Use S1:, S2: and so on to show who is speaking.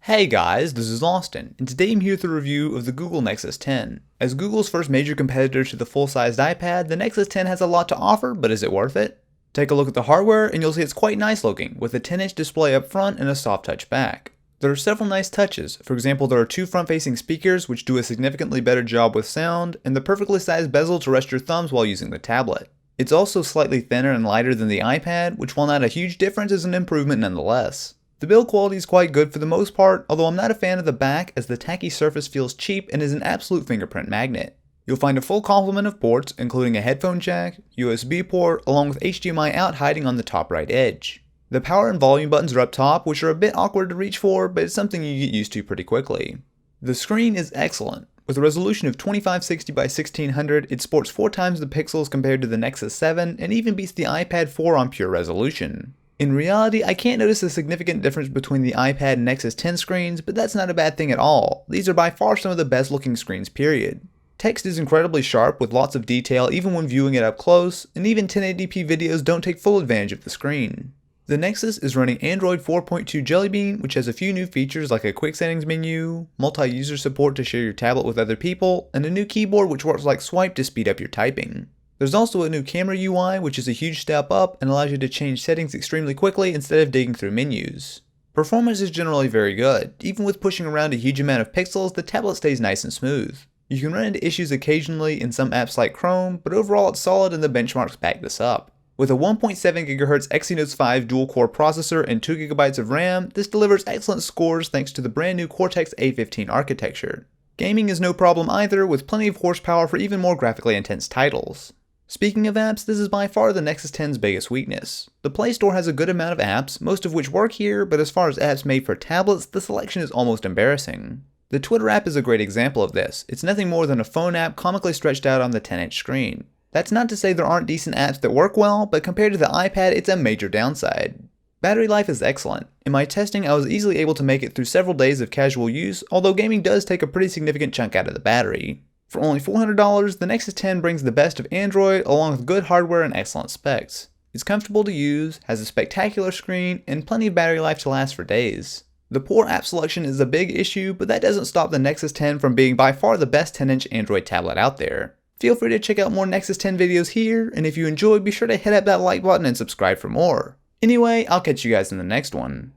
S1: Hey guys, this is Austin, and today I'm here with a review of the Google Nexus 10. As Google's first major competitor to the full-sized iPad, the Nexus 10 has a lot to offer, but is it worth it? Take a look at the hardware and you'll see it's quite nice looking, with a 10-inch display up front and a soft touch back. There are several nice touches. For example, there are two front-facing speakers which do a significantly better job with sound, and the perfectly sized bezel to rest your thumbs while using the tablet. It's also slightly thinner and lighter than the iPad, which while not a huge difference is an improvement nonetheless. The build quality is quite good for the most part, although I'm not a fan of the back as the tacky surface feels cheap and is an absolute fingerprint magnet. You'll find a full complement of ports, including a headphone jack, USB port, along with HDMI out hiding on the top right edge. The power and volume buttons are up top, which are a bit awkward to reach for, but it's something you get used to pretty quickly. The screen is excellent. With a resolution of 2560 by 1600, it sports 4 times the pixels compared to the Nexus 7 and even beats the iPad 4 on pure resolution. In reality, I can't notice a significant difference between the iPad and Nexus 10 screens, but that's not a bad thing at all. These are by far some of the best looking screens period. Text is incredibly sharp with lots of detail even when viewing it up close, and even 1080p videos don't take full advantage of the screen. The Nexus is running Android 4.2 Jelly Bean, which has a few new features like a quick settings menu, multi-user support to share your tablet with other people, and a new keyboard which works like swipe to speed up your typing. There's also a new camera UI, which is a huge step up and allows you to change settings extremely quickly instead of digging through menus. Performance is generally very good. Even with pushing around a huge amount of pixels, the tablet stays nice and smooth. You can run into issues occasionally in some apps like Chrome, but overall it's solid and the benchmarks back this up. With a 1.7 GHz Exynos 5 dual-core processor and 2 GB of RAM, this delivers excellent scores thanks to the brand new Cortex A15 architecture. Gaming is no problem either, with plenty of horsepower for even more graphically intense titles. Speaking of apps, this is by far the Nexus 10's biggest weakness. The Play Store has a good amount of apps, most of which work here, but as far as apps made for tablets, the selection is almost embarrassing. The Twitter app is a great example of this. It's nothing more than a phone app comically stretched out on the 10-inch screen. That's not to say there aren't decent apps that work well, but compared to the iPad, it's a major downside. Battery life is excellent. In my testing, I was easily able to make it through several days of casual use, although gaming does take a pretty significant chunk out of the battery. For only $400, the Nexus 10 brings the best of Android along with good hardware and excellent specs. It's comfortable to use, has a spectacular screen, and plenty of battery life to last for days. The poor app selection is a big issue, but that doesn't stop the Nexus 10 from being by far the best 10-inch Android tablet out there. Feel free to check out more Nexus 10 videos here, and if you enjoyed, be sure to hit up that like button and subscribe for more. Anyway, I'll catch you guys in the next one.